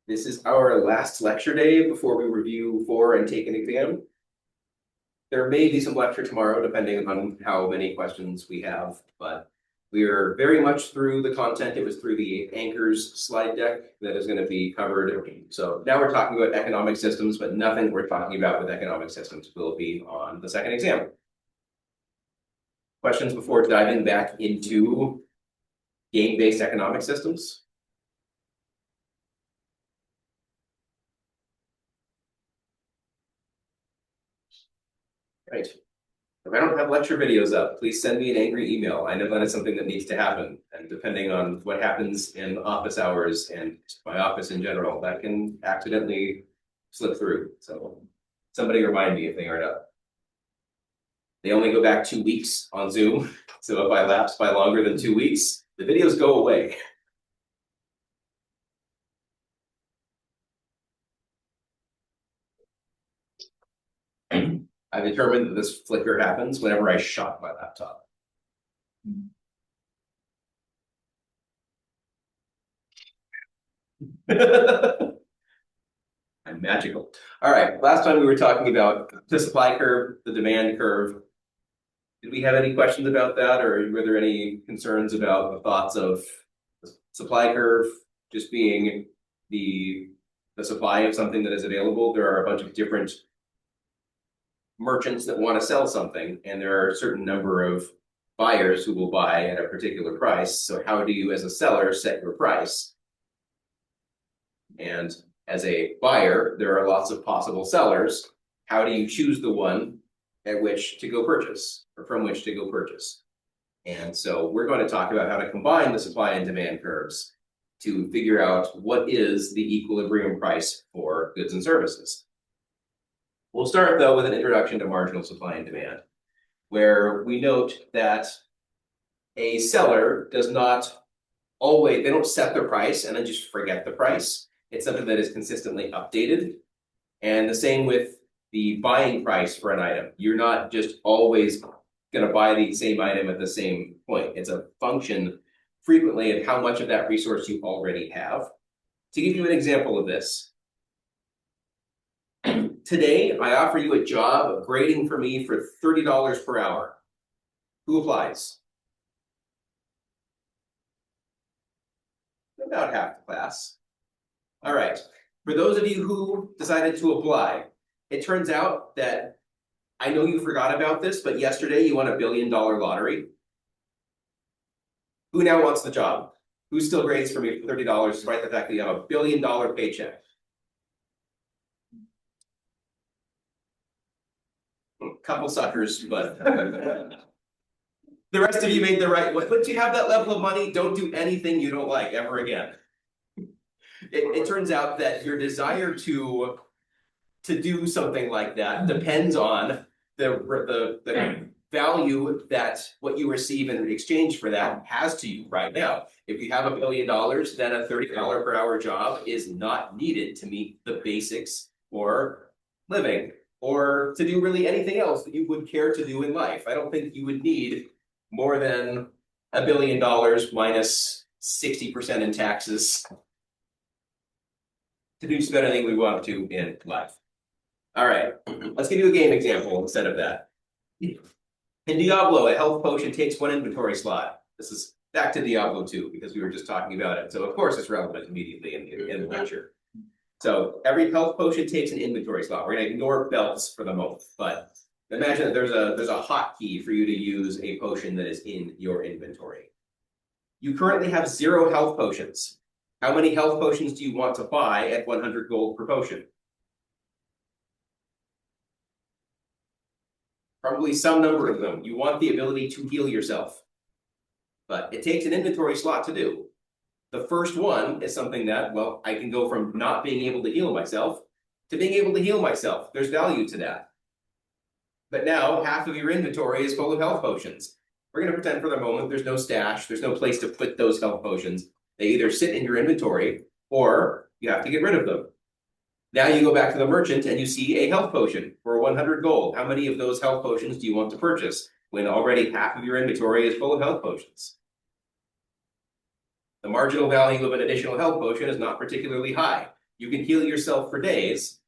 This is our last lecture day before we review for and take an exam. There may be some lecture tomorrow, depending on how many questions we have, but we are very much through the content. It was through the anchors slide deck that is going to be covered. So now we're talking about economic systems, but nothing we're talking about with economic systems will be on the second exam. Questions before diving back into game-based economic systems? Right. If I don't have lecture videos up, please send me an angry email. I know that is something that needs to happen. And depending on what happens in office hours and my office in general, that can accidentally slip through. So somebody remind me if they aren't up. They only go back 2 weeks on Zoom. So if I lapse by longer than 2 weeks, the videos go away. I determined that this flicker happens whenever I shut my laptop. I'm magical. All right, last time we were talking about the supply curve, the demand curve. Did we have any questions about that, or were there any concerns about the thoughts of the supply curve just being the supply of something that is available? There are a bunch of different merchants that want to sell something, and there are a certain number of buyers who will buy at a particular price. So how do you, as a seller, set your price? And as a buyer, there are lots of possible sellers. How do you choose the one at which to go purchase, or from which to go purchase? And so we're going to talk about how to combine the supply and demand curves to figure out what is the equilibrium price for goods and services. We'll start, though, with an introduction to marginal supply and demand, where we note that a seller does not always, they don't set their price and then just forget the price. It's something that is consistently updated. And the same with the buying price for an item. You're not just always going to buy the same item at the same point. It's a function frequently of how much of that resource you already have. To give you an example of this, today I offer you a job of grading for me for $30 per hour. Who applies? About half the class. All right. For those of you who decided to apply, it turns out that I know you forgot about this, but yesterday you won $1 billion lottery. Who now wants the job? Who still grades for me for $30 despite the fact that you have $1 billion paycheck? Couple suckers, but the rest of you made the right. Once you have that level of money, don't do anything you don't like ever again. It turns out that your desire to do something like that depends on the value that what you receive in exchange for that has to you right now. If you have $1 billion, then a $30 per hour job is not needed to meet the basics for living or to do really anything else that you would care to do in life. I don't think you would need more than $1 billion minus 60% in taxes to do just anything we want to in life. All right, let's give you a game example instead of that. In Diablo, a health potion takes 1 inventory slot. This is back to Diablo 2 because we were just talking about it. So of course it's relevant immediately in the lecture. So every health potion takes an inventory slot. We're going to ignore belts for the moment, but imagine that there's a hotkey for you to use a potion that is in your inventory. You currently have 0 health potions. How many health potions do you want to buy at 100 gold per potion? Probably some number of them. You want the ability to heal yourself. But it takes an inventory slot to do. The first one is something that, well, I can go from not being able to heal myself to being able to heal myself. There's value to that. But now half of your inventory is full of health potions. We're going to pretend for the moment there's no stash, there's no place to put those health potions. They either sit in your inventory or you have to get rid of them. Now you go back to the merchant and you see a health potion for 100 gold. How many of those health potions do you want to purchase when already half of your inventory is full of health potions? The marginal value of an additional health potion is not particularly high. You can heal yourself for days.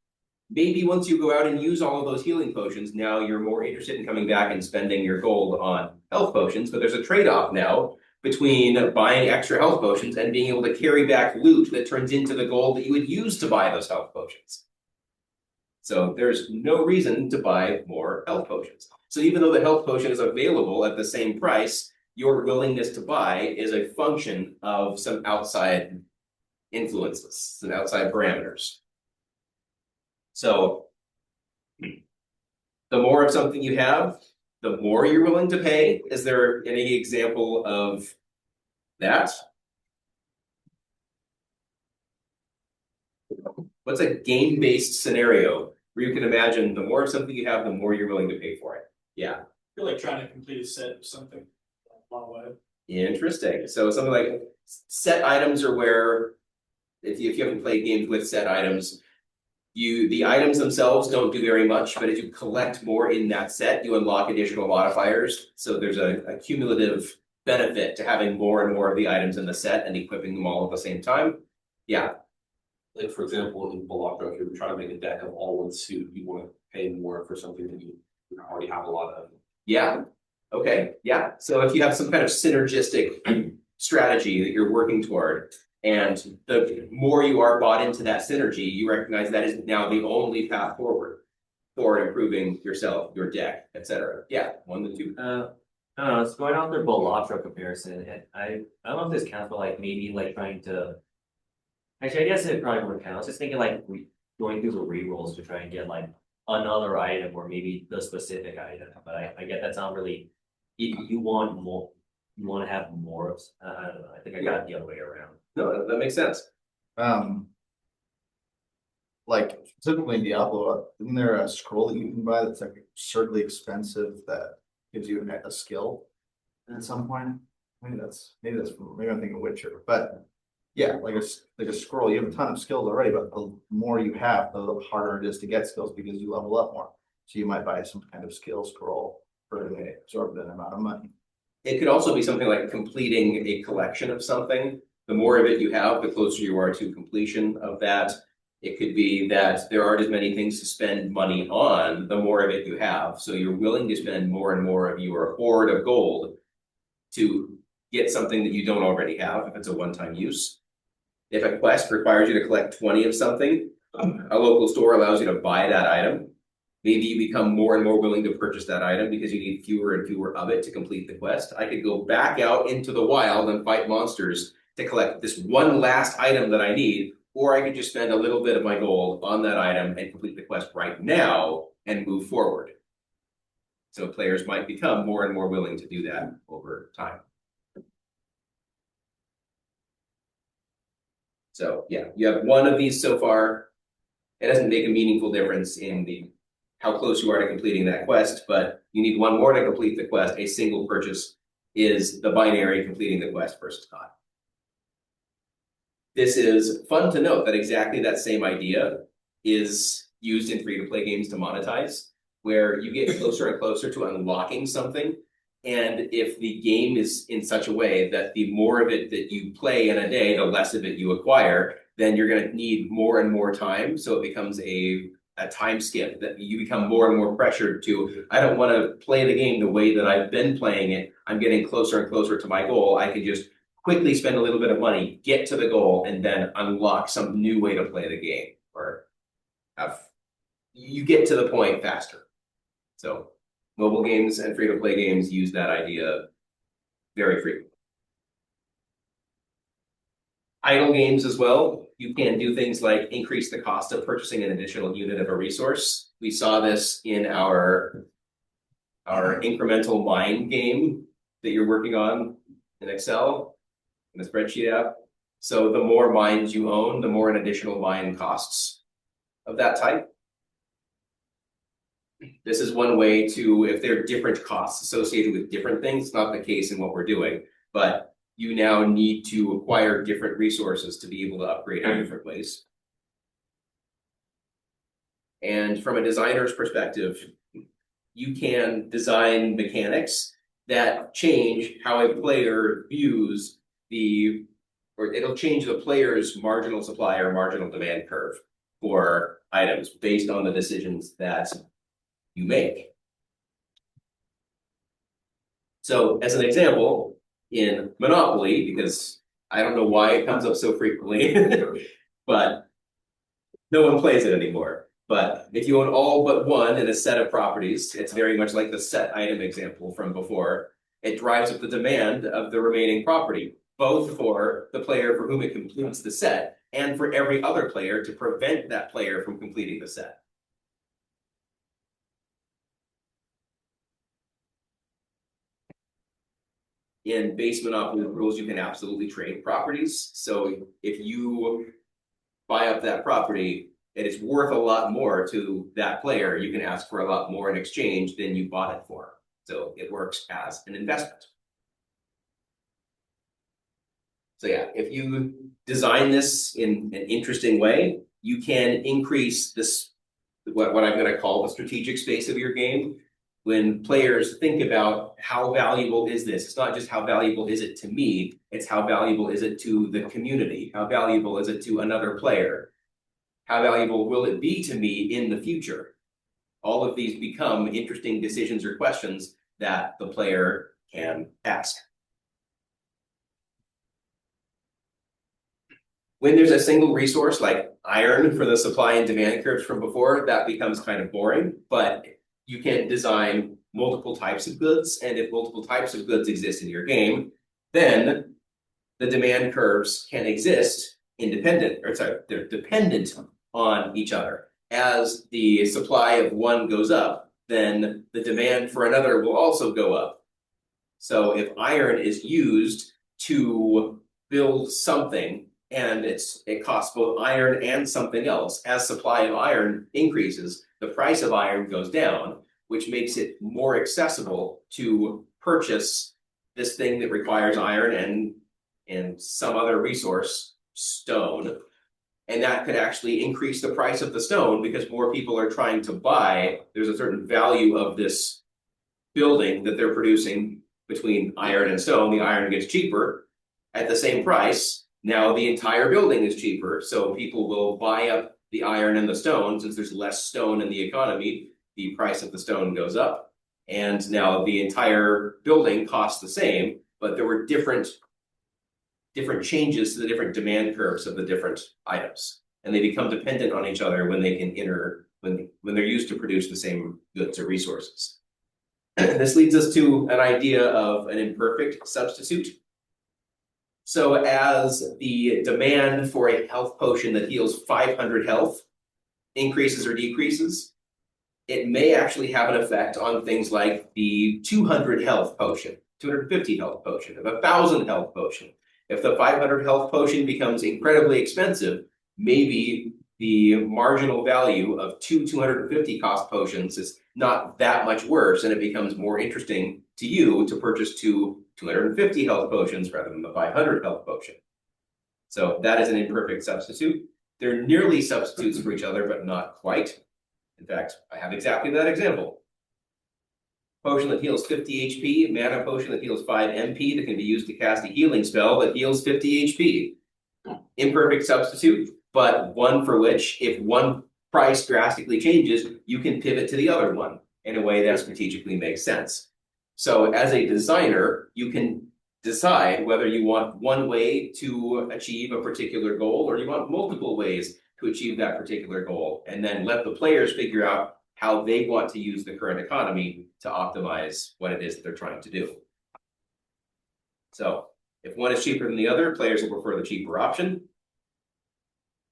Maybe once you go out and use all of those healing potions, now you're more interested in coming back and spending your gold on health potions, but there's a trade-off now between buying extra health potions and being able to carry back loot that turns into the gold that you would use to buy those health potions. So there's no reason to buy more health potions. So even though the health potion is available at the same price, your willingness to buy is a function of some outside influences, some outside parameters. So the more of something you have, the more you're willing to pay. Is there any example of that? What's a game-based scenario where you can imagine the more of something you have, the more you're willing to pay for it? Yeah. I feel like trying to complete a set of something along the way. Interesting. So something like set items are where, if you haven't played games with set items, the items themselves don't do very much, but as you collect more in that set, you unlock additional modifiers. So there's a cumulative benefit to having more and more of the items in the set and equipping them all at the same time. Yeah. Like, for example, in Balacra, if you're trying to make a deck of all one suit, you want to pay more for something that you already have a lot of. Yeah. Okay. Yeah. So if you have some kind of synergistic strategy that you're working toward, and the more you are bought into that synergy, you recognize that is now the only path forward for improving yourself, your deck, etc. Yeah, 1 to 2. I don't know, it's going on their Balatra comparison, and I don't know if this counts, but like maybe like trying to. Actually, I guess it probably wouldn't count. I was just thinking like going through the rerolls to try and get like another item or maybe the specific item. But I get that's not really. You want more. You want to have more of. I don't know. I think I got it the other way around. No, that makes sense. Like specifically in Diablo, isn't there a scroll that you can buy that's like absurdly expensive that gives you a skill at some point? Maybe I'm thinking Witcher, but yeah, like a scroll. You have a ton of skills already, but the more you have, the harder it is to get skills because you level up more. So you might buy some kind of skill scroll for an exorbitant amount of money. It could also be something like completing a collection of something. The more of it you have, the closer you are to completion of that. It could be that there aren't as many things to spend money on, the more of it you have. So you're willing to spend more and more of your hoard of gold to get something that you don't already have, if it's a one-time use. If a quest requires you to collect 20 of something, a local store allows you to buy that item. Maybe you become more and more willing to purchase that item because you need fewer and fewer of it to complete the quest. I could go back out into the wild and fight monsters to collect this one last item that I need, or I could just spend a little bit of my gold on that item and complete the quest right now and move forward. So players might become more and more willing to do that over time. So yeah, you have one of these so far. It doesn't make a meaningful difference in how close you are to completing that quest, but you need one more to complete the quest. A single purchase is the binary completing the quest versus not. This is fun to note that exactly that same idea is used in free-to-play games to monetize, where you get closer and closer to unlocking something. And if the game is in such a way that the more of it that you play in a day, the less of it you acquire, then you're going to need more and more time. So it becomes a time skip that you become more and more pressured to. I don't want to play the game the way that I've been playing it. I'm getting closer and closer to my goal. I can just quickly spend a little bit of money, get to the goal, and then unlock some new way to play the game, or you get to the point faster. So mobile games and free-to-play games use that idea very frequently. Idle games as well. You can do things like increase the cost of purchasing an additional unit of a resource. We saw this in our incremental mine game that you're working on in Excel, in the spreadsheet app. So the more mines you own, the more an additional mine costs of that type. This is one way to, if there are different costs associated with different things, it's not the case in what we're doing, but you now need to acquire different resources to be able to upgrade in different ways. And from a designer's perspective, you can design mechanics that change how a player views the or it'll change the player's marginal supply or marginal demand curve for items based on the decisions that you make. So as an example, in Monopoly, because I don't know why it comes up so frequently, but no one plays it anymore. But if you own all but one in a set of properties, it's very much like the set item example from before. It drives up the demand of the remaining property, both for the player for whom it completes the set and for every other player to prevent that player from completing the set. In base Monopoly rules, you can absolutely trade properties. So if you buy up that property and it's worth a lot more to that player, you can ask for a lot more in exchange than you bought it for. So it works as an investment. So yeah, if you design this in an interesting way, you can increase this, what I'm going to call the strategic space of your game. When players think about how valuable is this, it's not just how valuable is it to me, it's how valuable is it to the community? How valuable is it to another player? How valuable will it be to me in the future? All of these become interesting decisions or questions that the player can ask. When there's a single resource like iron for the supply and demand curves from before, that becomes kind of boring, but you can design multiple types of goods, and if multiple types of goods exist in your game, then the demand curves can exist independent, or sorry, they're dependent on each other. As the supply of one goes up, then the demand for another will also go up. So if iron is used to build something, and it costs both iron and something else, as supply of iron increases, the price of iron goes down, which makes it more accessible to purchase this thing that requires iron and some other resource, stone. And that could actually increase the price of the stone because more people are trying to buy. There's a certain value of this building that they're producing between iron and stone. The iron gets cheaper at the same price. Now the entire building is cheaper, so people will buy up the iron and the stone. Since there's less stone in the economy, the price of the stone goes up. And now the entire building costs the same, but there were different changes to the different demand curves of the different items. And they become dependent on each other when they can when they're used to produce the same goods or resources. This leads us to an idea of an imperfect substitute. So as the demand for a health potion that heals 500 health increases or decreases, it may actually have an effect on things like the 200 health potion, 250 health potion, of 1,000 health potion. If the 500 health potion becomes incredibly expensive, maybe the marginal value of 250 cost potions is not that much worse, and it becomes more interesting to you to purchase 250 health potions rather than the 500 health potion. So that is an imperfect substitute. They're nearly substitutes for each other, but not quite. In fact, I have exactly that example. Potion that heals 50 HP, mana potion that heals 5 MP that can be used to cast a healing spell that heals 50 HP. Imperfect substitute, but one for which, if one price drastically changes, you can pivot to the other one in a way that strategically makes sense. So as a designer, you can decide whether you want one way to achieve a particular goal or you want multiple ways to achieve that particular goal, and then let the players figure out how they want to use the current economy to optimize what it is that they're trying to do. So if one is cheaper than the other, players will prefer the cheaper option.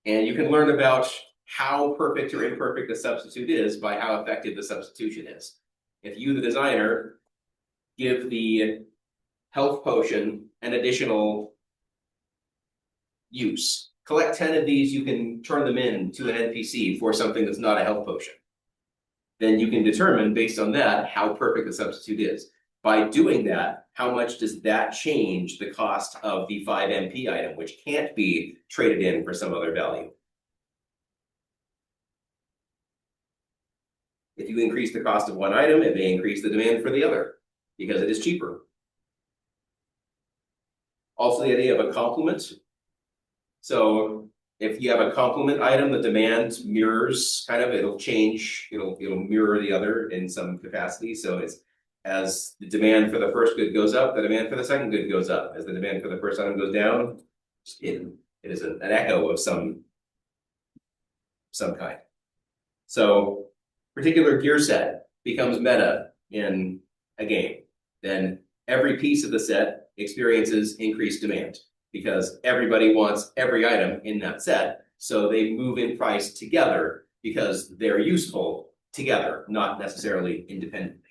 And you can learn about how perfect or imperfect the substitute is by how effective the substitution is. If you, the designer, give the health potion an additional use, collect 10 of these, you can turn them in to an NPC for something that's not a health potion. Then you can determine based on that how perfect the substitute is. By doing that, how much does that change the cost of the 5 MP item, which can't be traded in for some other value? If you increase the cost of one item, it may increase the demand for the other because it is cheaper. Also, the idea of a complement. So if you have a complement item, the demand mirrors kind of, it'll change, it'll mirror the other in some capacity. So it's as the demand for the first good goes up, the demand for the second good goes up. As the demand for the first item goes down, it is an echo of some kind. So particular gear set becomes meta in a game, then every piece of the set experiences increased demand because everybody wants every item in that set. So they move in price together because they're useful together, not necessarily independently.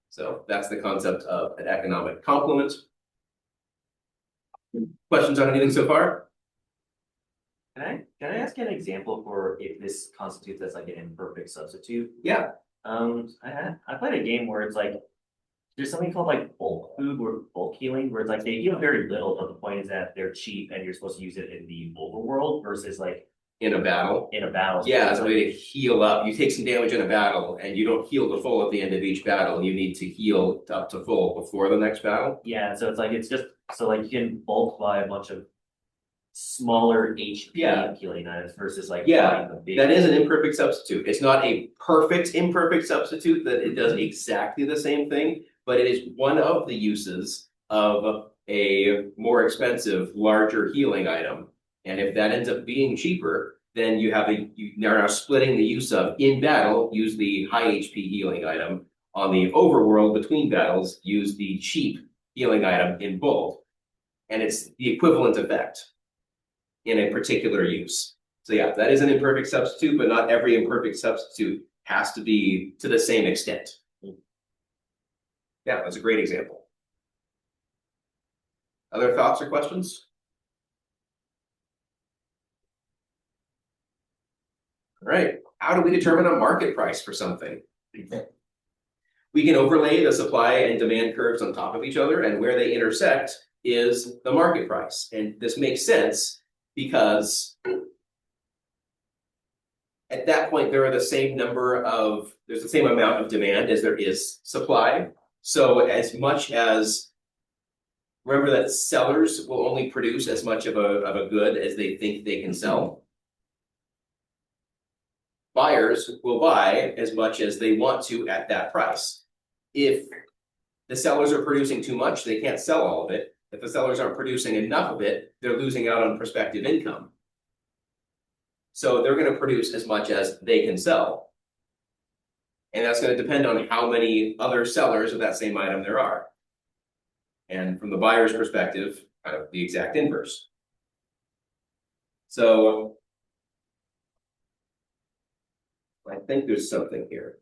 So that's the concept of an economic complement. Questions on anything so far? Can I ask you an example for if this constitutes as like an imperfect substitute? Yeah. I played a game where it's like there's something called like bulk food or bulk healing, where it's like they heal very little, but the point is that they're cheap and you're supposed to use it in the overworld versus like In a battle. Yeah, it's a way to heal up. You take some damage in a battle and you don't heal to full at the end of each battle. You need to heal up to full before the next battle. Yeah, so it's like it's just so like you can bulk buy a bunch of smaller HP healing items versus like buying the big. That is an imperfect substitute. It's not a perfect imperfect substitute that it does exactly the same thing, but it is one of the uses of a more expensive, larger healing item. And if that ends up being cheaper, then you are now splitting the use of in battle, use the high HP healing item. On the overworld between battles, use the cheap healing item in bulk. And it's the equivalent effect in a particular use. So yeah, that is an imperfect substitute, but not every imperfect substitute has to be to the same extent. Yeah, that's a great example. Other thoughts or questions? All right, how do we determine a market price for something? We can overlay the supply and demand curves on top of each other, and where they intersect is the market price. And this makes sense because at that point, there's the same amount of demand as there is supply. So as much as, remember that sellers will only produce as much of a good as they think they can sell. Buyers will buy as much as they want to at that price. If the sellers are producing too much, they can't sell all of it. If the sellers aren't producing enough of it, they're losing out on prospective income. So they're going to produce as much as they can sell. And that's going to depend on how many other sellers of that same item there are. And from the buyer's perspective, kind of the exact inverse. So I think there's something here.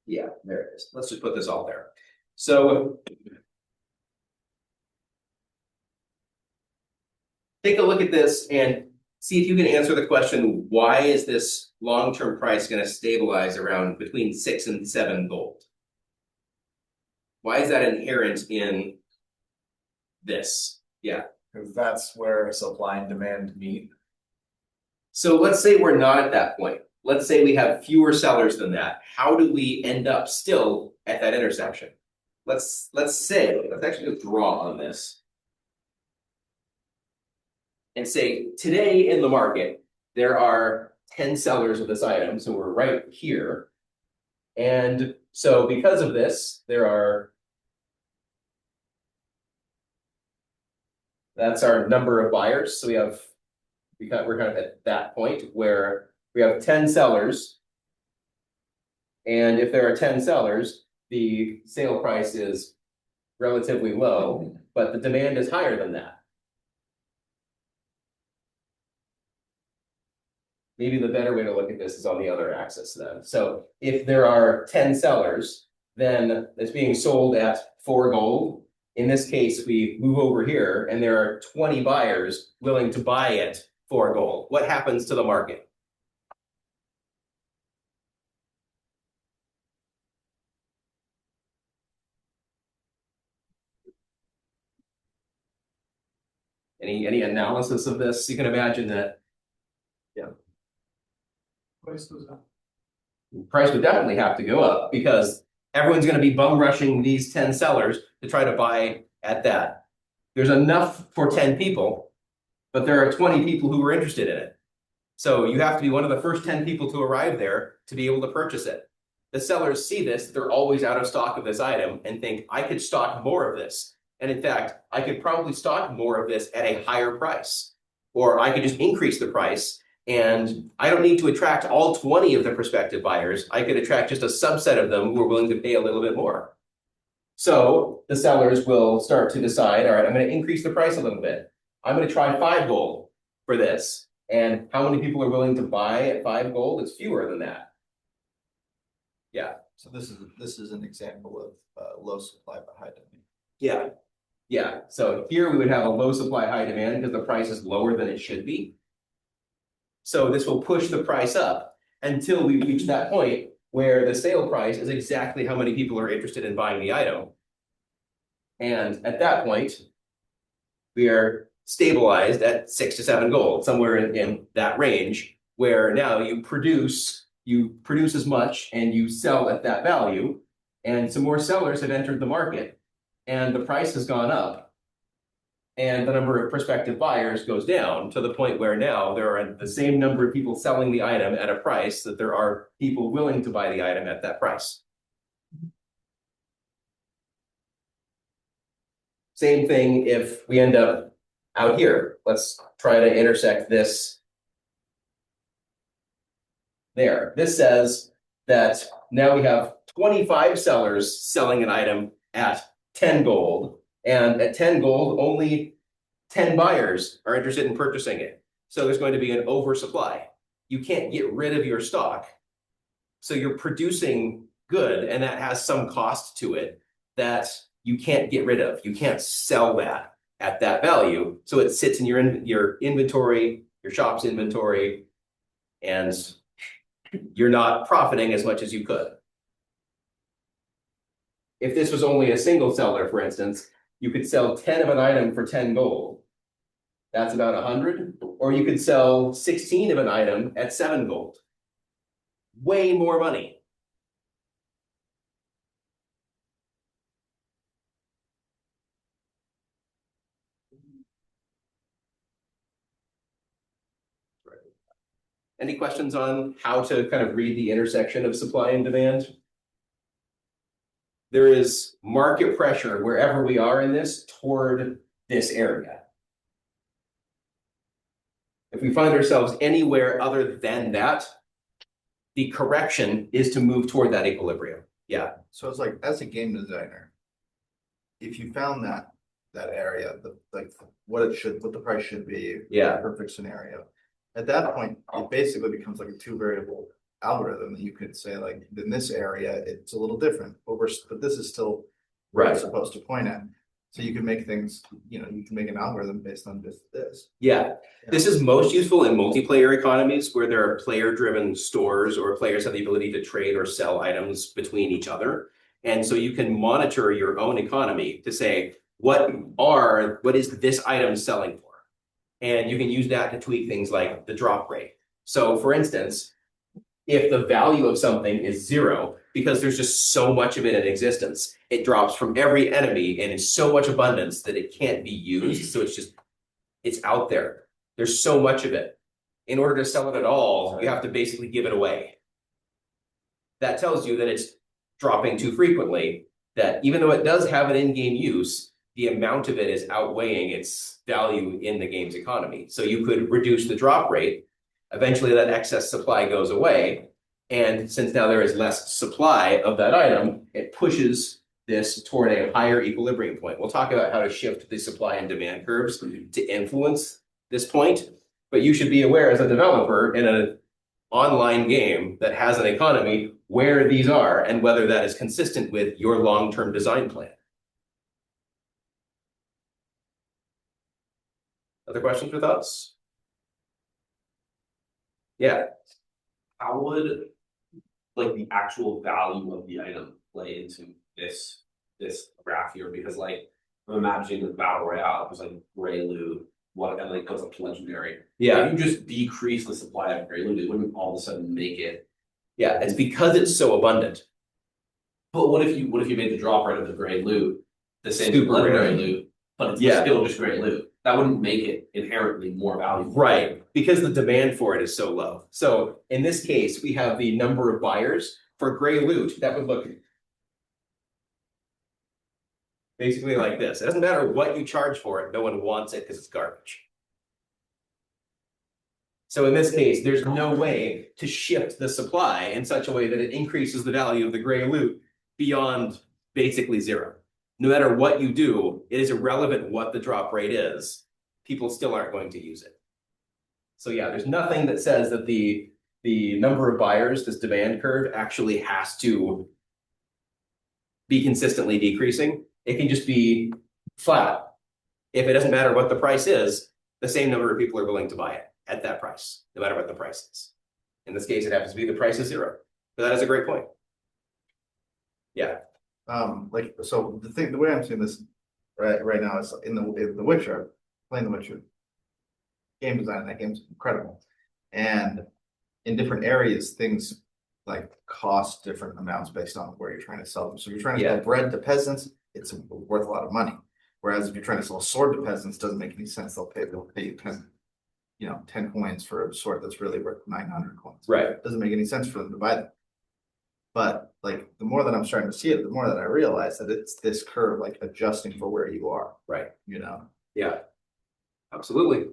Yeah, there it is. Let's just put this all there. So take a look at this and see if you can answer the question, why is this long-term price going to stabilize around between 6 and 7 gold? Why is that inherent in this? Yeah. Because that's where supply and demand meet. So let's say we're not at that point. Let's say we have fewer sellers than that. How do we end up still at that intersection? Let's actually go draw on this. And say today in the market, there are 10 sellers of this item. So we're right here. And so because of this, that's our number of buyers. So we're kind of at that point where we have 10 sellers. And if there are 10 sellers, the sale price is relatively low, but the demand is higher than that. Maybe the better way to look at this is on the other axis then. So if there are 10 sellers, then it's being sold at 4 gold. In this case, we move over here and there are 20 buyers willing to buy it for gold. What happens to the market? Any analysis of this? You can imagine that, Price goes up. price would definitely have to go up because everyone's going to be bum rushing these 10 sellers to try to buy at that. There's enough for 10 people, but there are 20 people who are interested in it. So you have to be one of the first 10 people to arrive there to be able to purchase it. The sellers see this, they're always out of stock of this item and think, I could stock more of this. And in fact, I could probably stock more of this at a higher price. Or I could just increase the price, and I don't need to attract all 20 of the prospective buyers. I could attract just a subset of them who are willing to pay a little bit more. So the sellers will start to decide, all right, I'm going to increase the price a little bit. I'm going to try 5 gold for this. And how many people are willing to buy at 5 gold? It's fewer than that. Yeah. So this is an example of low supply but high demand. Yeah. Yeah. So here we would have a low supply, high demand because the price is lower than it should be. So this will push the price up until we reach that point where the sale price is exactly how many people are interested in buying the item. And at that point, we are stabilized at 6 to 7 gold, somewhere in that range, where now you produce as much and you sell at that value, and some more sellers have entered the market, and the price has gone up, and the number of prospective buyers goes down to the point where now there are the same number of people selling the item at a price that there are people willing to buy the item at that price. Same thing if we end up out here. Let's try to intersect this there. This says that now we have 25 sellers selling an item at 10 gold, and at 10 gold, only 10 buyers are interested in purchasing it. So there's going to be an oversupply. You can't get rid of your stock. So you're producing good, and that has some cost to it that you can't get rid of. You can't sell that at that value. So it sits in your inventory, your shop's inventory, and you're not profiting as much as you could. If this was only a single seller, for instance, you could sell 10 of an item for 10 gold. That's about 100. Or you could sell 16 of an item at 7 gold. Way more money. Any questions on how to kind of read the intersection of supply and demand? There is market pressure wherever we are in this toward this area. If we find ourselves anywhere other than that, the correction is to move toward that equilibrium. Yeah. So it's like, as a game designer, if you found that area, what the price should be, Yeah. the perfect scenario. At that point, it basically becomes like a 2-variable algorithm that you could say, like, in this area, it's a little different, but this is still where it's supposed to point at. So you can make things, you can make an algorithm based on this. Yeah. This is most useful in multiplayer economies where there are player-driven stores or players have the ability to trade or sell items between each other. And so you can monitor your own economy to say, what is this item selling for? And you can use that to tweak things like the drop rate. So for instance, if the value of something is 0, because there's just so much of it in existence, it drops from every enemy and in so much abundance that it can't be used. So it's out there. There's so much of it. In order to sell it at all, you have to basically give it away. That tells you that it's dropping too frequently, that even though it does have an in-game use, the amount of it is outweighing its value in the game's economy. So you could reduce the drop rate. Eventually that excess supply goes away. And since now there is less supply of that item, it pushes this toward a higher equilibrium point. We'll talk about how to shift the supply and demand curves to influence this point. But you should be aware as a developer in an online game that has an economy where these are and whether that is consistent with your long-term design plan. Other questions or thoughts? Yeah. How would like the actual value of the item play into this graph here? Because like I'm imagining the battle royale, there's like gray loot, and like goes up to legendary. Yeah. If you just decrease the supply of gray loot, it wouldn't all of a sudden make it. Yeah, it's because it's so abundant. But what if you made the drop rate of the gray loot the same as Super legendary rare. loot, but it's Yeah. still just gray loot. That wouldn't make it inherently more valuable. Right, because the demand for it is so low. So in this case, we have the number of buyers for gray loot that would look basically like this. It doesn't matter what you charge for it, no one wants it because it's garbage. So in this case, there's no way to shift the supply in such a way that it increases the value of the gray loot beyond basically zero. No matter what you do, it is irrelevant what the drop rate is. People still aren't going to use it. So yeah, there's nothing that says that the number of buyers, this demand curve, actually has to be consistently decreasing. It can just be flat. If it doesn't matter what the price is, the same number of people are willing to buy it at that price, no matter what the price is. In this case, it happens to be the price is zero. But that is a great point. Yeah. Like, so the way I'm seeing this right now is in the Witcher, playing the Witcher. Game design, that game's incredible. And in different areas, things like cost different amounts based on where you're trying to sell them. So if you're trying to sell bread to peasants, it's worth a lot of money. Whereas if you're trying to sell a sword to peasants, doesn't make any sense. They'll pay you 10 coins for a sword that's really worth 900 coins. Right. It doesn't make any sense for them to buy them. But like the more that I'm starting to see it, the more that I realize that it's this curve like adjusting for where you are. Right. Yeah. Absolutely.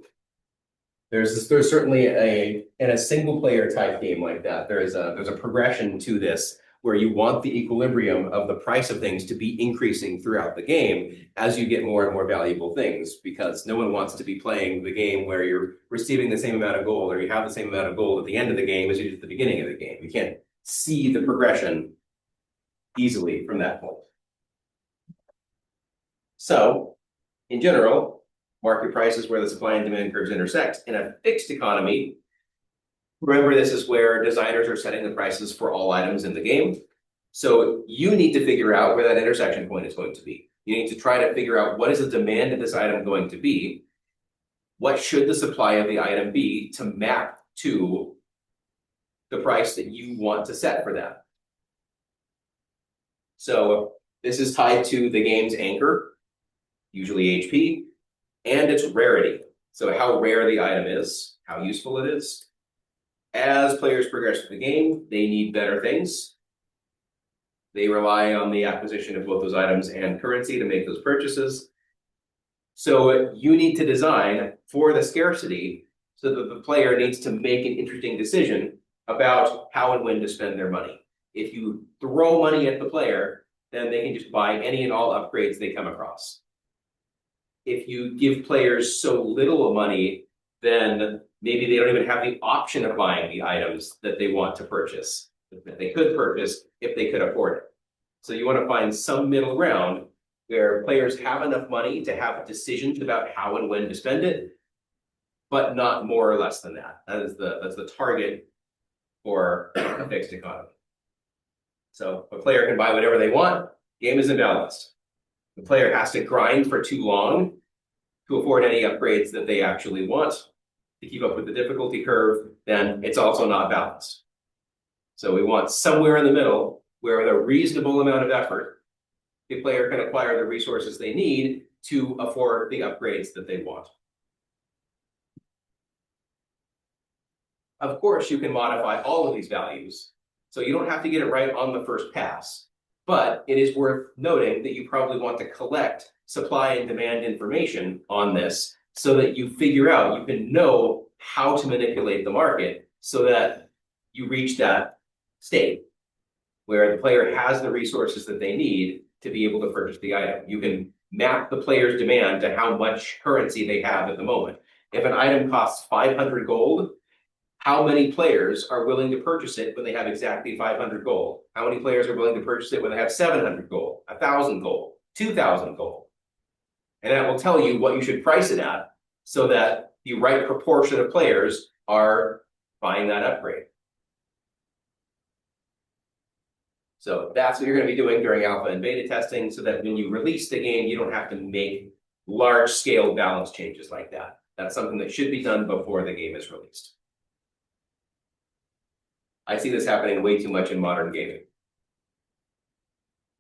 There's certainly in a single player type game like that, there's a progression to this where you want the equilibrium of the price of things to be increasing throughout the game as you get more and more valuable things, because no one wants to be playing the game where you're receiving the same amount of gold or you have the same amount of gold at the end of the game as you did at the beginning of the game. You can't see the progression easily from that point. So, in general, market price is where the supply and demand curves intersect. In a fixed economy, remember this is where designers are setting the prices for all items in the game. So you need to figure out where that intersection point is going to be. You need to try to figure out what is the demand of this item going to be? What should the supply of the item be to map to the price that you want to set for that? So this is tied to the game's anchor, usually HP, and its rarity. So how rare the item is, how useful it is. As players progress through the game, they need better things. They rely on the acquisition of both those items and currency to make those purchases. So you need to design for the scarcity so that the player needs to make an interesting decision about how and when to spend their money. If you throw money at the player, then they can just buy any and all upgrades they come across. If you give players so little money, then maybe they don't even have the option of buying the items that they want to purchase, that they could purchase if they could afford it. So you want to find some middle ground where players have enough money to have decisions about how and when to spend it, but not more or less than that. That's the target for a fixed economy. So a player can buy whatever they want, game is imbalanced. The player has to grind for too long to afford any upgrades that they actually want to keep up with the difficulty curve, then it's also not balanced. So we want somewhere in the middle where with a reasonable amount of effort, the player can acquire the resources they need to afford the upgrades that they want. Of course, you can modify all of these values, so you don't have to get it right on the first pass. But it is worth noting that you probably want to collect supply and demand information on this so that you figure out, you can know how to manipulate the market so that you reach that state where the player has the resources that they need to be able to purchase the item. You can map the player's demand to how much currency they have at the moment. If an item costs 500 gold, how many players are willing to purchase it when they have exactly 500 gold? How many players are willing to purchase it when they have 700 gold, 1,000 gold, 2,000 gold? And that will tell you what you should price it at so that the right proportion of players are buying that upgrade. So that's what you're going to be doing during alpha and beta testing so that when you release the game, you don't have to make large-scale balance changes like that. That's something that should be done before the game is released. I see this happening way too much in modern gaming.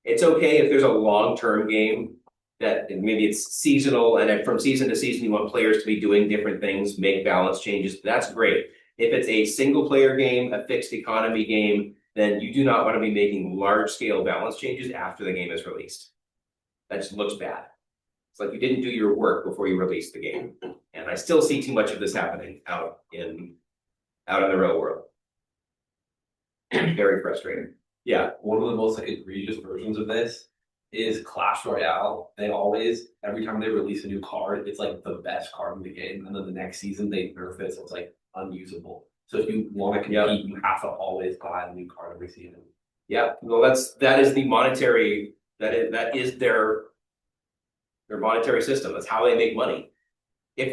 It's okay if there's a long-term game that maybe it's seasonal and then from season to season, you want players to be doing different things, make balance changes, that's great. If it's a single player game, a fixed economy game, then you do not want to be making large scale balance changes after the game is released. That just looks bad. It's like you didn't do your work before you released the game. And I still see too much of this happening out in the real world. Very frustrating. Yeah. One of the most like egregious versions of this is Clash Royale. They always, every time they release a new card, it's like the best card in the game, and then the next season they nerf it, so it's like unusable. So if you want to compete, you have to always buy a new card every season. Yeah, well, that is the monetary, that is their monetary system. That's how they make money. If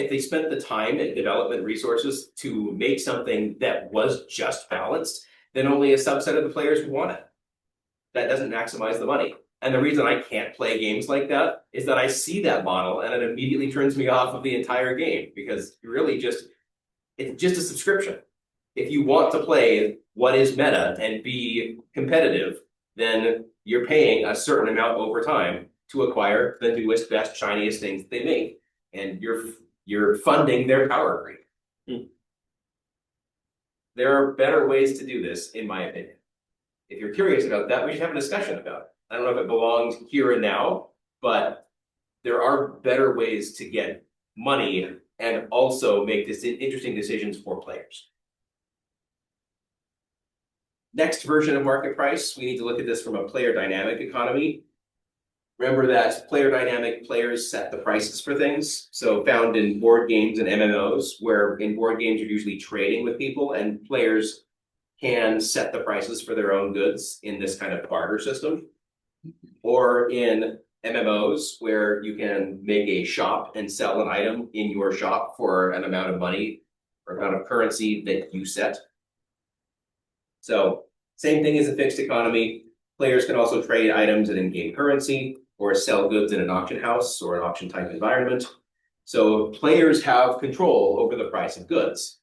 they spent the time and development resources to make something that was just balanced, then only a subset of the players would want it. That doesn't maximize the money. And the reason I can't play games like that is that I see that model and it immediately turns me off of the entire game because it's just a subscription. If you want to play what is meta and be competitive, then you're paying a certain amount over time to acquire the newest, best, shiniest things that they make. And you're funding their power creep. There are better ways to do this, in my opinion. If you're curious about that, we should have a discussion about it. I don't know if it belongs here and now, but there are better ways to get money and also make this interesting decisions for players. Next version of market price, we need to look at this from a player dynamic economy. Remember that player dynamic players set the prices for things. So found in board games and MMOs, where in board games you're usually trading with people and players can set the prices for their own goods in this kind of barter system. Or in MMOs, where you can make a shop and sell an item in your shop for an amount of money or amount of currency that you set. So same thing as a fixed economy. Players can also trade items in in-game currency or sell goods in an auction house or an auction type environment. So players have control over the price of goods,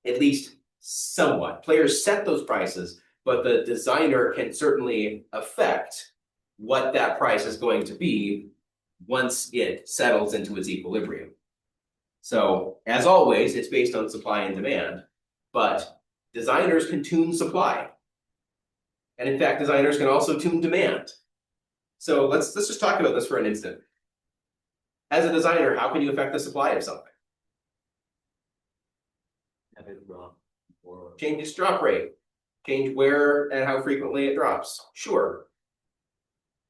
at least somewhat. Players set those prices, but the designer can certainly affect what that price is going to be once it settles into its equilibrium. So as always, it's based on supply and demand, but designers can tune supply. And in fact, designers can also tune demand. So let's just talk about this for an instant. As a designer, how can you affect the supply of something? Have it drop or Change its drop rate. Change where and how frequently it drops. Sure.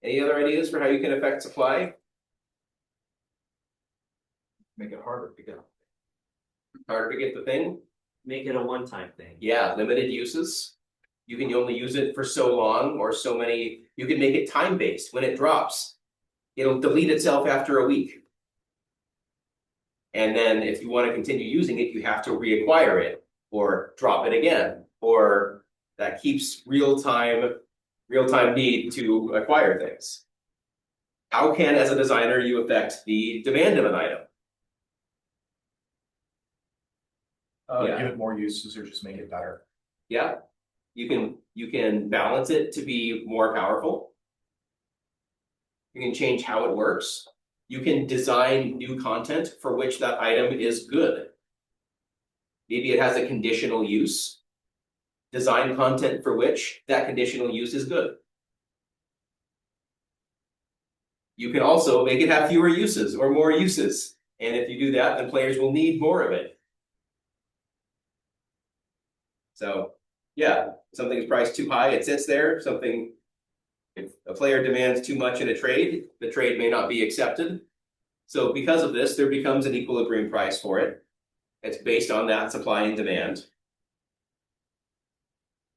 Any other ideas for how you can affect supply? Make it harder to get. Harder to get the thing? make it a one-time thing. Yeah, limited uses. You can only use it for so long or so many. You can make it time-based. When it drops, it'll delete itself after a week. And then if you want to continue using it, you have to reacquire it or drop it again. Or that keeps real-time need to acquire things. How can, as a designer, you affect the demand of an item? Yeah. Give it more uses or just make it better. Yeah, you can balance it to be more powerful. You can change how it works. You can design new content for which that item is good. Maybe it has a conditional use. Design content for which that conditional use is good. You can also make it have fewer uses or more uses. And if you do that, then players will need more of it. So yeah, something is priced too high, it sits there. Something, if a player demands too much in a trade, the trade may not be accepted. So because of this, there becomes an equilibrium price for it. It's based on that supply and demand.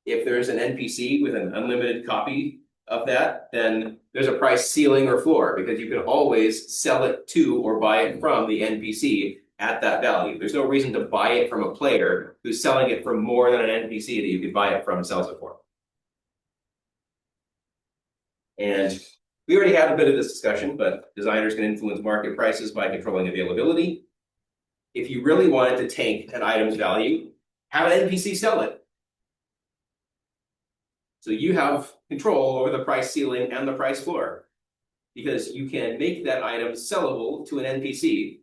If there's an NPC with an unlimited copy of that, then there's a price ceiling or floor because you can always sell it to or buy it from the NPC at that value. There's no reason to buy it from a player who's selling it for more than an NPC that you could buy it from sells it for. And we already had a bit of this discussion, but designers can influence market prices by controlling availability. If you really wanted to tank an item's value, have an NPC sell it. So you have control over the price ceiling and the price floor. because you can make that item sellable to an NPC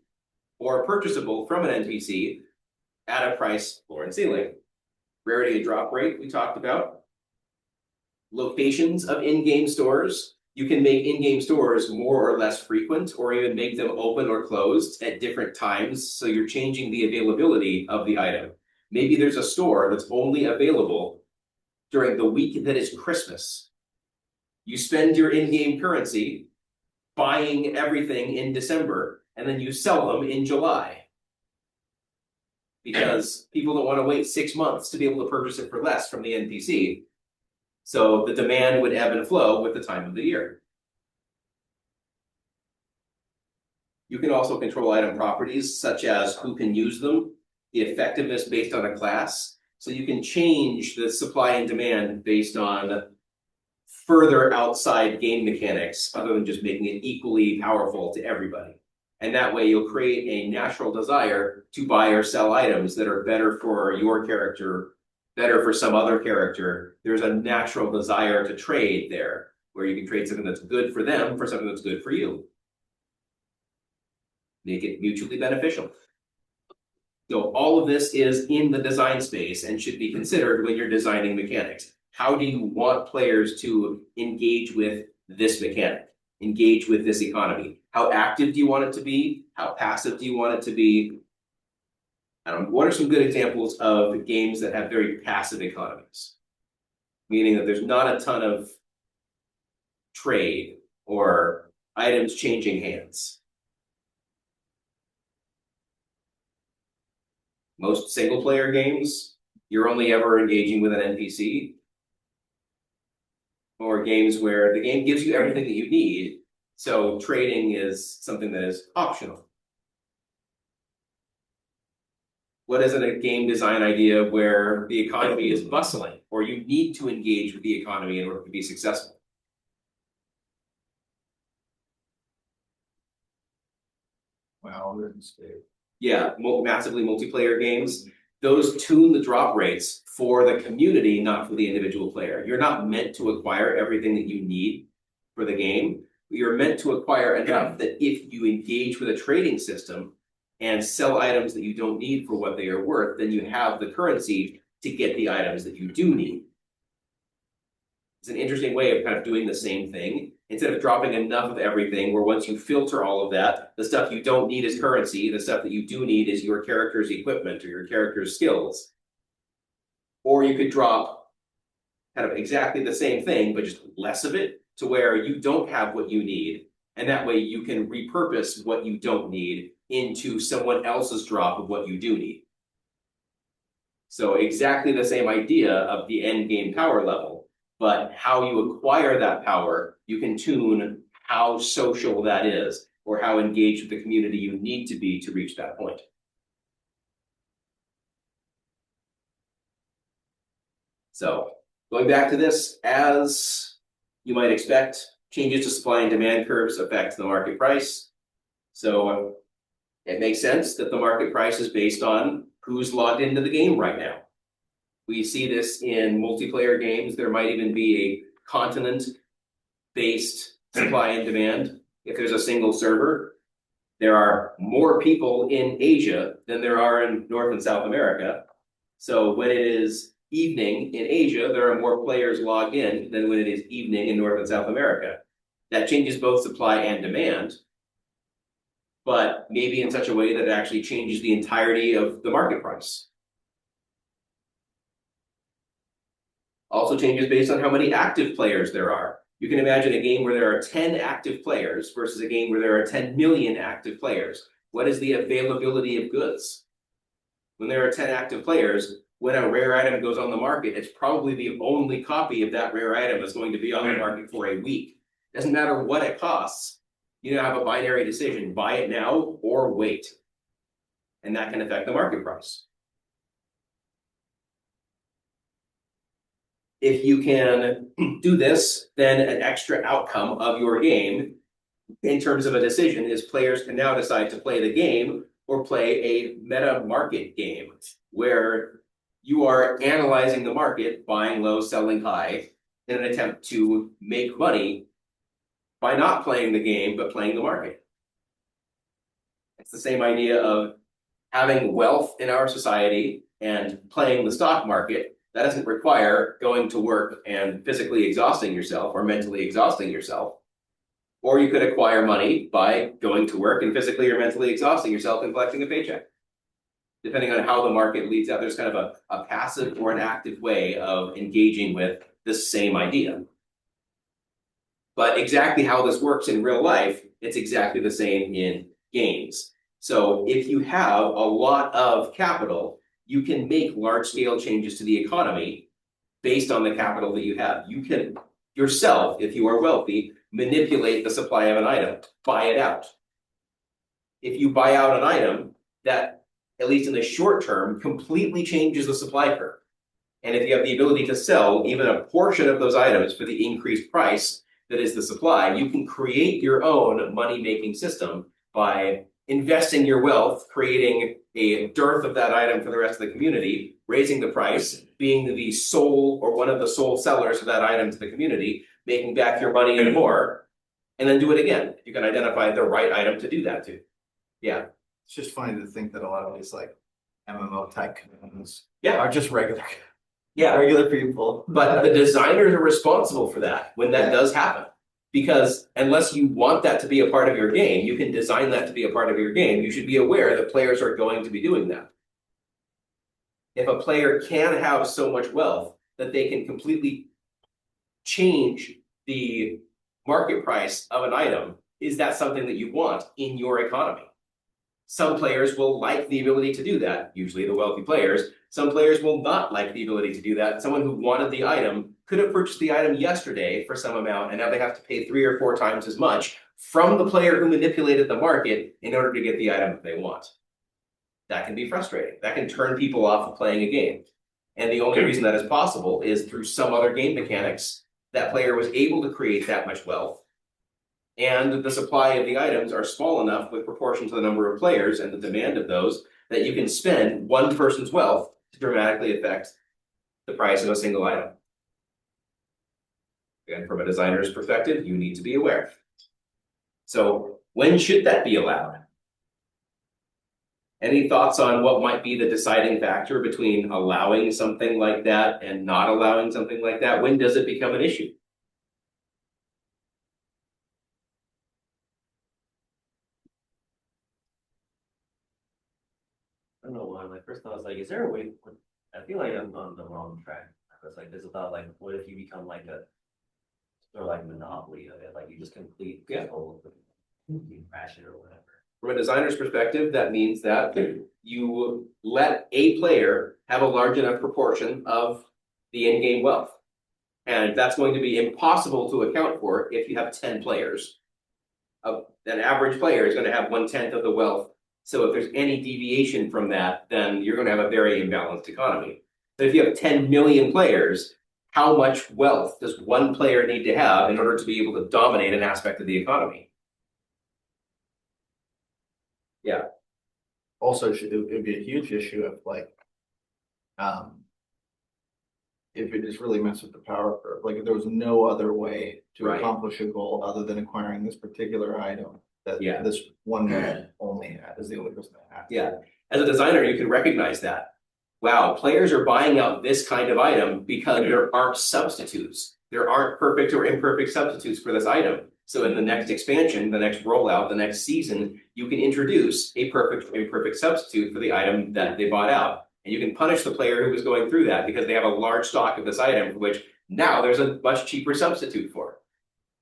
or purchasable from an NPC at a price floor and ceiling. Rarity and drop rate, we talked about. Locations of in-game stores. You can make in-game stores more or less frequent, or even make them open or closed at different times, so you're changing the availability of the item. Maybe there's a store that's only available during the week that is Christmas. You spend your in-game currency buying everything in December, and then you sell them in July. Because people don't want to wait 6 months to be able to purchase it for less from the NPC. So the demand would ebb and flow with the time of the year. You can also control item properties, such as who can use them, the effectiveness based on a class. So you can change the supply and demand based on further outside game mechanics, other than just making it equally powerful to everybody. And that way you'll create a natural desire to buy or sell items that are better for your character, better for some other character. There's a natural desire to trade there, where you can trade something that's good for them for something that's good for you. Make it mutually beneficial. So all of this is in the design space and should be considered when you're designing mechanics. How do you want players to engage with this mechanic, engage with this economy? How active do you want it to be? How passive do you want it to be? What are some good examples of games that have very passive economies? Meaning that there's not a ton of trade or items changing hands. Most single player games, you're only ever engaging with an NPC. Or games where the game gives you everything that you need, so trading is something that is optional. What is a game design idea where the economy is bustling, or you need to engage with the economy in order to be successful? Wow, RuneScape. Yeah, massively multiplayer games. Those tune the drop rates for the community, not for the individual player. You're not meant to acquire everything that you need for the game. You're meant to acquire enough that if you engage with a trading system and sell items that you don't need for what they are worth, then you have the currency to get the items that you do need. It's an interesting way of kind of doing the same thing. Instead of dropping enough of everything, where once you filter all of that, the stuff you don't need is currency, the stuff that you do need is your character's equipment or your character's skills. Or you could drop kind of exactly the same thing, but just less of it, to where you don't have what you need. And that way you can repurpose what you don't need into someone else's drop of what you do need. So exactly the same idea of the end game power level, but how you acquire that power, you can tune how social that is, or how engaged with the community you need to be to reach that point. So going back to this, as you might expect, changes to supply and demand curves affect the market price. So it makes sense that the market price is based on who's logged into the game right now. We see this in multiplayer games. There might even be a continent-based supply and demand. If there's a single server, there are more people in Asia than there are in North and South America. So when it is evening in Asia, there are more players logged in than when it is evening in North and South America. That changes both supply and demand, but maybe in such a way that it actually changes the entirety of the market price. Also changes based on how many active players there are. You can imagine a game where there are 10 active players versus a game where there are 10 million active players. What is the availability of goods? When there are 10 active players, when a rare item goes on the market, it's probably the only copy of that rare item that's going to be on the market for a week. Doesn't matter what it costs. You have a binary decision, buy it now or wait. And that can affect the market price. If you can do this, then an extra outcome of your game in terms of a decision is players can now decide to play the game or play a meta market game where you are analyzing the market, buying low, selling high, in an attempt to make money by not playing the game, but playing the market. It's the same idea of having wealth in our society and playing the stock market. That doesn't require going to work and physically exhausting yourself or mentally exhausting yourself. Or you could acquire money by going to work and physically or mentally exhausting yourself and collecting a paycheck. Depending on how the market leads out, there's kind of a passive or an active way of engaging with this same idea. But exactly how this works in real life, it's exactly the same in games. So if you have a lot of capital, you can make large-scale changes to the economy based on the capital that you have. You can yourself, if you are wealthy, manipulate the supply of an item, buy it out. If you buy out an item, that, at least in the short term, completely changes the supply curve. And if you have the ability to sell even a portion of those items for the increased price that is the supply, you can create your own money-making system by investing your wealth, creating a dearth of that item for the rest of the community, raising the price, being the sole or one of the sole sellers of that item to the community, making back your money and more, and then do it again. You can identify the right item to do that to. Yeah. It's just funny to think that a lot of these like MMO tycoons Yeah. are just regular Yeah. people. But the designers are responsible for that when that does happen. Because unless you want that to be a part of your game, you can design that to be a part of your game. You should be aware that players are going to be doing that. If a player can have so much wealth that they can completely change the market price of an item, is that something that you want in your economy? Some players will like the ability to do that, usually the wealthy players. Some players will not like the ability to do that. Someone who wanted the item could have purchased the item yesterday for some amount, and now they have to pay 3 or 4 times as much from the player who manipulated the market in order to get the item that they want. That can be frustrating. That can turn people off of playing a game. And the only reason that is possible is through some other game mechanics. That player was able to create that much wealth, and the supply of the items are small enough with proportion to the number of players and the demand of those that you can spend one person's wealth to dramatically affect the price of a single item. Again, from a designer's perspective, you need to be aware. So when should that be allowed? Any thoughts on what might be the deciding factor between allowing something like that and not allowing something like that? When does it become an issue? I don't know why, my first thought was like, is there a way, I feel like I'm on the wrong track. I was like, there's a thought like, what if you become like a, sort of like monopoly of it, like you just complete control of it, you crash it or whatever. From a designer's perspective, that means that you let a player have a large enough proportion of the in-game wealth. And that's going to be impossible to account for if you have 10 players. An average player is going to have 1/10 of the wealth. So if there's any deviation from that, then you're going to have a very imbalanced economy. So if you have 10 million players, how much wealth does one player need to have in order to be able to dominate an aspect of the economy? Yeah. Also, it would be a huge issue if like, if it just really messed with the power curve, like if there was no other way to Right. accomplish a goal other than acquiring this particular item that Yeah. this one man only had, is the only person that had. Yeah. As a designer, you can recognize that. Wow, players are buying out this kind of item because there aren't substitutes. There aren't perfect or imperfect substitutes for this item. So in the next expansion, the next rollout, the next season, you can introduce a perfect or imperfect substitute for the item that they bought out. And you can punish the player who was going through that because they have a large stock of this item for which now there's a much cheaper substitute for,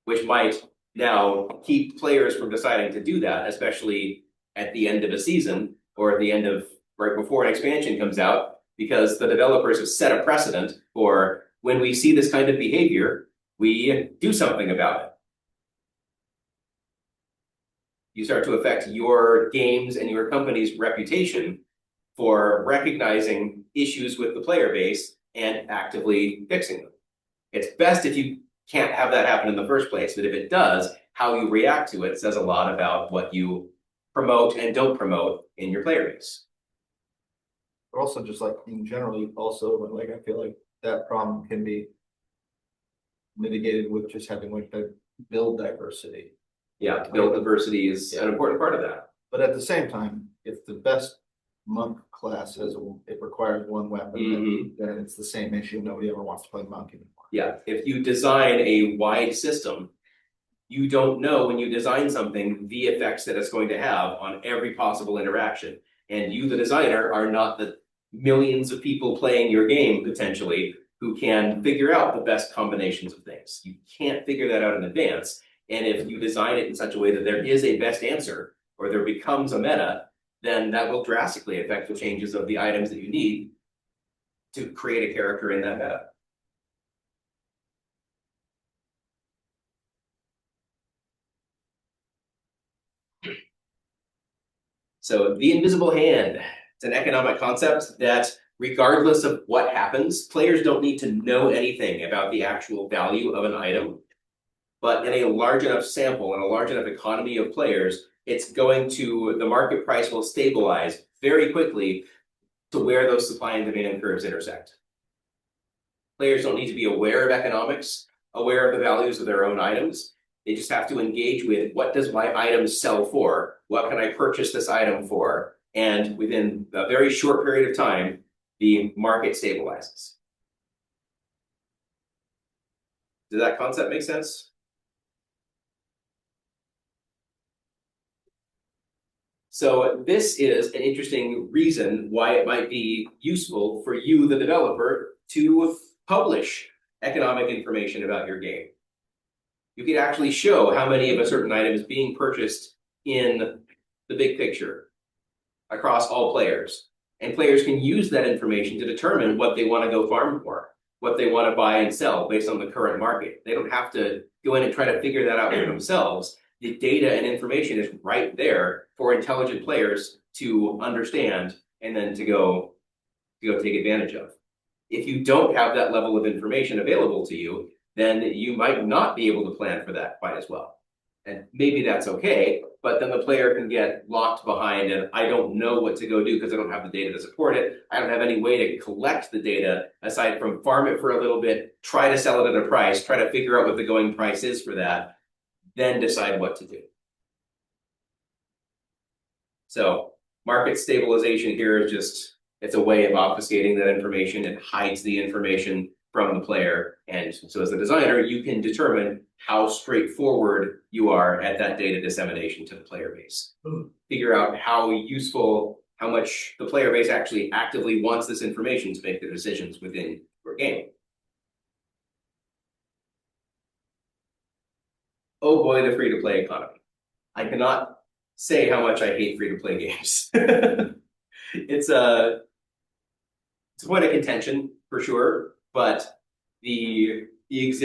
which might now keep players from deciding to do that, especially at the end of a season or at the end of right before an expansion comes out, because the developers have set a precedent for when we see this kind of behavior, we do something about it. You start to affect your games and your company's reputation for recognizing issues with the player base and actively fixing them. It's best if you can't have that happen in the first place, but if it does, how you react to it says a lot about what you promote and don't promote in your player base. But also just like in general, also like I feel like that problem can be mitigated with just having like the build diversity. Yeah, build diversity is an important part of that. But at the same time, if the best monk class it requires one weapon, then it's the same issue. Nobody ever wants to play monk anymore. Yeah, if you design a wide system, you don't know when you design something the effects that it's going to have on every possible interaction. And you, the designer, are not the millions of people playing your game potentially who can figure out the best combinations of things. You can't figure that out in advance. And if you design it in such a way that there is a best answer or there becomes a meta, then that will drastically affect the changes of the items that you need to create a character in that meta. So the invisible hand, it's an economic concept that regardless of what happens, players don't need to know anything about the actual value of an item. But in a large enough sample and a large enough economy of players, the market price will stabilize very quickly to where those supply and demand curves intersect. Players don't need to be aware of economics, aware of the values of their own items. They just have to engage with what does my item sell for? What can I purchase this item for? And within a very short period of time, the market stabilizes. Does that concept make sense? So this is an interesting reason why it might be useful for you, the developer, to publish economic information about your game. You can actually show how many of a certain item is being purchased in the big picture across all players. And players can use that information to determine what they want to go farm for, what they want to buy and sell based on the current market. They don't have to go in and try to figure that out for themselves. The data and information is right there for intelligent players to understand and then to go take advantage of. If you don't have that level of information available to you, then you might not be able to plan for that quite as well. And maybe that's okay, but then the player can get locked behind and I don't know what to go do because I don't have the data to support it. I don't have any way to collect the data aside from farm it for a little bit, try to sell it at a price, try to figure out what the going price is for that, then decide what to do. So market stabilization here is just, it's a way of obfuscating that information. It hides the information from the player. And so as a designer, you can determine how straightforward you are at that data dissemination to the player base. Figure out how useful, how much the player base actually actively wants this information to make their decisions within your game. Oh boy, the free-to-play economy. I cannot say how much I hate free-to-play games. It's a point of contention for sure, but the existence